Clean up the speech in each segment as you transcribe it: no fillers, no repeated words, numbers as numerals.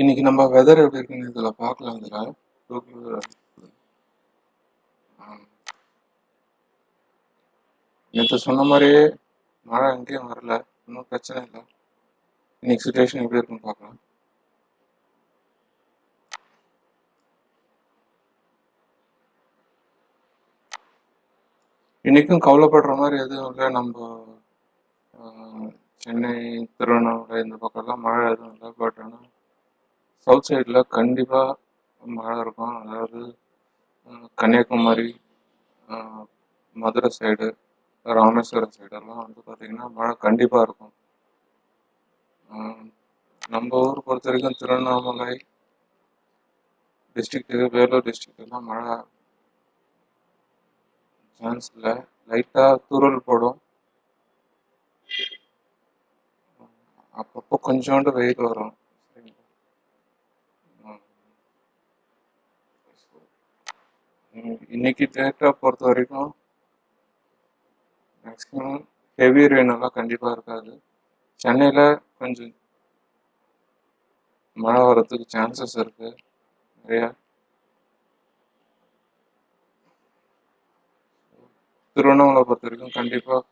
இன்னைக்கு நம்ம வெதர் எப்படி இருக்குன்னு இதுல பார்க்கலாம். Google- ஆ, நேற்று சொன்ன மாதிரியே மழை எங்கேயும் வரல, ஒன்றும் பிரச்சனை இல்லை. இன்னைக்கு சுச்சுவேஷன் எப்படி இருக்குன்னு பார்க்கலாம். இன்னைக்கும் கவலைப்படுற மாதிரி எதுவும் இல்லை. நம்ம சென்னை, திருவண்ணாமலை இந்த பக்கம்லாம் மழை எதுவும் இல்லை. பட் ஆனால் சவுத் சைடில் கண்டிப்பாக மழை இருக்கும். அதாவது கன்னியாகுமரி, மதுரை சைடு, ராமேஸ்வரம் சைடெல்லாம் பார்த்தீங்கன்னா மழை கண்டிப்பாக இருக்கும். நம்ம ஊர் பொறுத்த வரைக்கும் திருவண்ணாமலை டிஸ்ட்ரிக்ட்டு, வேலூர் டிஸ்ட்ரிக்ட்லாம் மழை சான்ஸ் இல்லை. லைட்டாக தூறல் போடும், அப்பப்போ கொஞ்சோண்டு வெயில் வரும். இன்னைக்கு டேட்டா பொறுத்த வரைக்கும் மேக்ஸிமம் ஹெவி ரெயின் எல்லாம் கண்டிப்பாக இருக்காது. சென்னையில் கொஞ்சம் மழை வர்றதுக்கு சான்சஸ் இருக்கு நிறையா. திருவண்ணாமலை பொறுத்த வரைக்கும் கண்டிப்பாக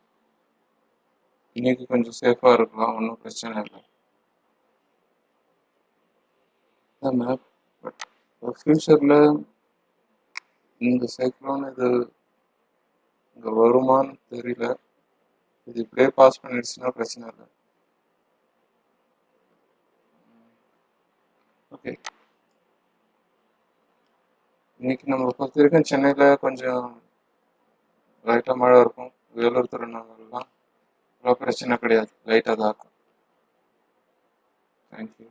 இன்னைக்கு கொஞ்சம் சேஃபாக இருக்கலாம், ஒன்றும் பிரச்சனை இல்லை. மேப் பட் ஃப்யூச்சரில் இந்த சைக்ளோன் இது இங்கே வருமானு தெரியல. இது இப்படியே பாஸ் பண்ணிடுச்சுன்னா பிரச்சனை இல்லை. ஓகே, இன்னைக்கு நம்ம பொறுத்த வரைக்கும் சென்னையில் கொஞ்சம் லைட்டாக மழை இருக்கும். வேலூர், திருவண்ணாமலைலாம் அவ்வளோ பிரச்சனை கிடையாது, லைட்டாக தான் இருக்கும். தேங்க்யூ.